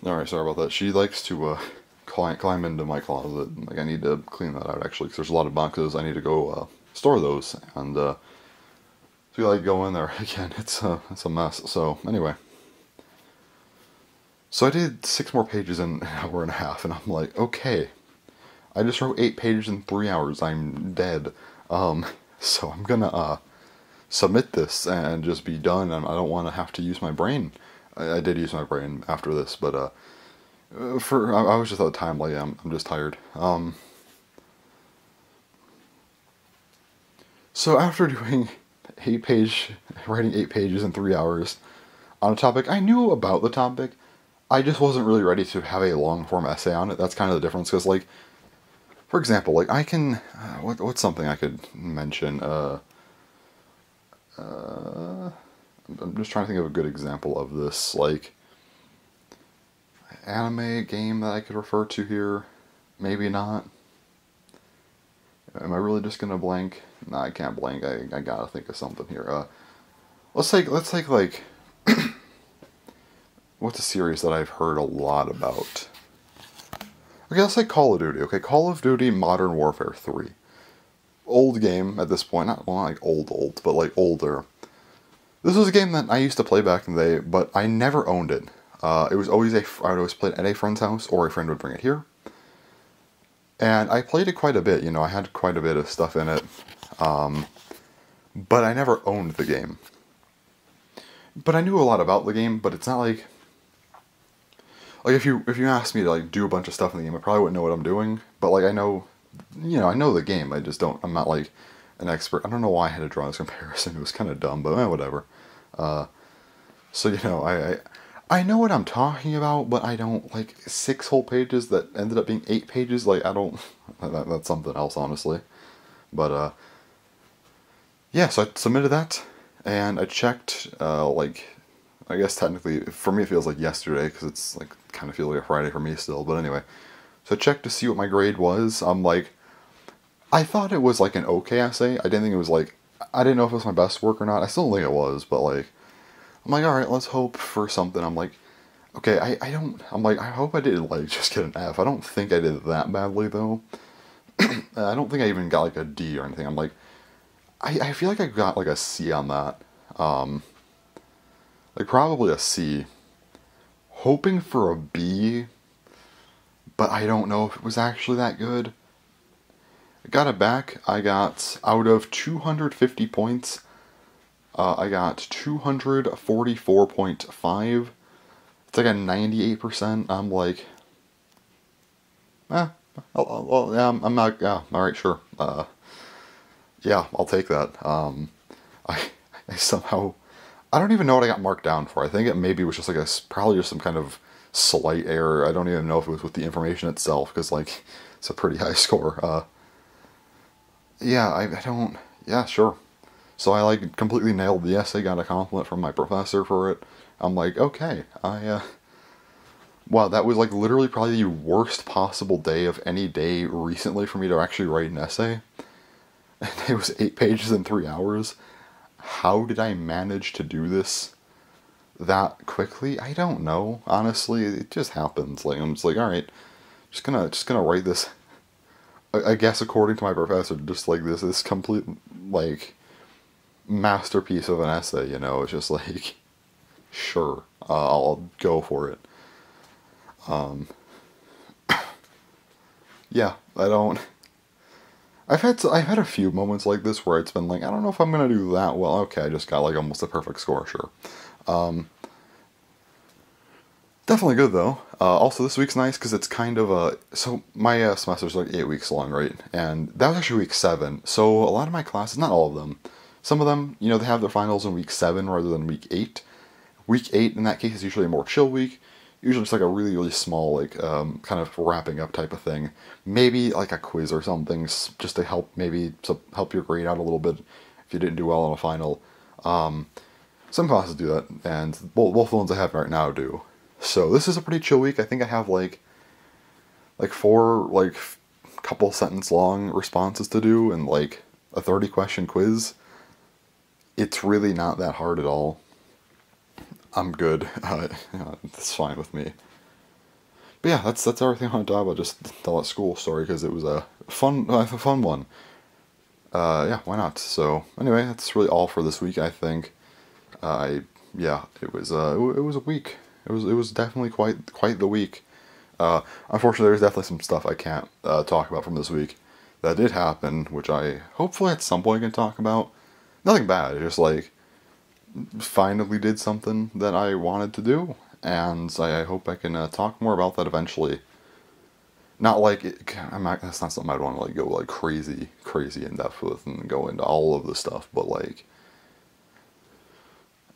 Alright, sorry about that. She likes to climb into my closet. Like, I need to clean that out, actually, because there's a lot of boxes. I need to go store those. And so you like go in there again. It's a mess. So, anyway. So I did 6 more pages in an hour and a half, and I'm like, okay. I just wrote 8 pages in 3 hours. I'm dead. So I'm gonna submit this and just be done. And I don't want to have to use my brain. I did use my brain after this, but I was just at the time like I'm just tired. So after doing writing 8 pages in 3 hours on a topic, I knew about the topic. I just wasn't really ready to have a long form essay on it. That's kind of the difference, because like, for example, like I can what's something I could mention. I'm just trying to think of a good example of this, like, anime game that I could refer to here. Maybe not. Am I really just gonna blank? Nah, I can't blank. I gotta think of something here. Let's take like, what's a series that I've heard a lot about? Okay, let's say Call of Duty. Okay, Call of Duty Modern Warfare 3. Old game at this point. Not like old, but like older. This was a game that I used to play back in the day, but I never owned it. It was always I would always play it at a friend's house, or a friend would bring it here. And I played it quite a bit, you know, I had quite a bit of stuff in it. But I never owned the game. But I knew a lot about the game, but it's not like if you asked me to like do a bunch of stuff in the game, I probably wouldn't know what I'm doing. But like I know the game, I'm not like an expert. I don't know why I had to draw this comparison. It was kind of dumb, but whatever. So I know what I'm talking about, but I don't, like, 6 whole pages that ended up being 8 pages, like, I don't, that's something else, honestly. But, yeah, so I submitted that, and I checked, like, I guess technically, for me it feels like yesterday, because it's, like, kind of feels like a Friday for me still, but anyway. So I checked to see what my grade was. I'm like, I thought it was, like, an okay essay. I didn't think it was, like, I didn't know if it was my best work or not. I still don't think it was, but, like, I'm like, alright, let's hope for something. I'm like, okay, I hope I didn't, like, just get an F. I don't think I did that badly, though. I don't think I even got, like, a D or anything. I'm like, I feel like I got, like, a C on that. Like, probably a C. Hoping for a B, but I don't know if it was actually that good. I got it back. I got, out of 250 points, I got 244.5. It's like a 98%. I'm like, yeah, I'm not, yeah, alright, sure. Yeah, I'll take that. I somehow, I don't even know what I got marked down for. I think it maybe was just like probably just some kind of slight error. I don't even know if it was with the information itself, because, like, it's a pretty high score. Yeah, I don't, yeah, sure. So I like completely nailed the essay, got a compliment from my professor for it. I'm like, okay, wow, that was like literally probably the worst possible day of any day recently for me to actually write an essay. And it was 8 pages in 3 hours. How did I manage to do this that quickly? I don't know. Honestly, it just happens. Like, I'm just like, all right, just gonna write this. I guess according to my professor, just like this complete like masterpiece of an essay. You know, it's just like, sure, I'll go for it. Yeah, I don't. I've had a few moments like this where it's been like, I don't know if I'm gonna do that well. Okay, I just got like almost a perfect score, sure. Definitely good though. Also, this week's nice because it's kind of a so my semester's like 8 weeks long, right? And that was actually week 7. So a lot of my classes, not all of them, some of them, you know, they have their finals in week 7 rather than week 8. Week 8 in that case is usually a more chill week. Usually just like a really small like kind of wrapping up type of thing. Maybe like a quiz or something just to help maybe to help your grade out a little bit if you didn't do well on a final. Some classes do that, and both the ones I have right now do. So this is a pretty chill week. I think I have like 4 like couple sentence long responses to do and like a 30-question quiz. It's really not that hard at all. I'm good. It's fine with me. But yeah, that's everything I want to talk about. Just tell that school story because it was a fun one. Yeah, why not? So anyway, that's really all for this week. I think. Yeah, it was a week. It was definitely quite the week. Unfortunately, there's definitely some stuff I can't talk about from this week that did happen, which I hopefully at some point can talk about. Nothing bad. Just like finally did something that I wanted to do, and I hope I can talk more about that eventually. Not like that's not something I'd want to like go like crazy in depth with and go into all of the stuff, but like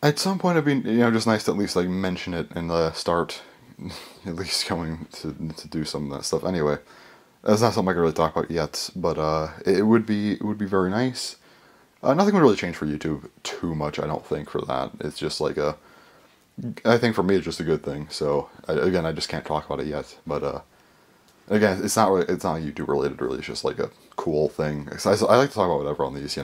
at some point, it'd be just nice to at least like mention it and start at least going to do some of that stuff. Anyway, that's not something I can really talk about yet, but it would be very nice. Nothing would really change for YouTube too much, I don't think, for that. It's just like I think for me it's just a good thing. So again, I just can't talk about it yet. But again, it's not YouTube related really. It's just like a cool thing. I like to talk about whatever on these,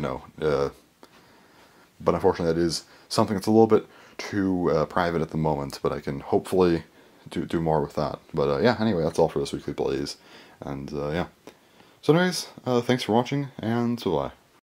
but unfortunately, that is something that's a little bit too private at the moment. But I can hopefully do more with that. But yeah, anyway, that's all for this weekly Blaze. And yeah. So anyways, thanks for watching, and bye.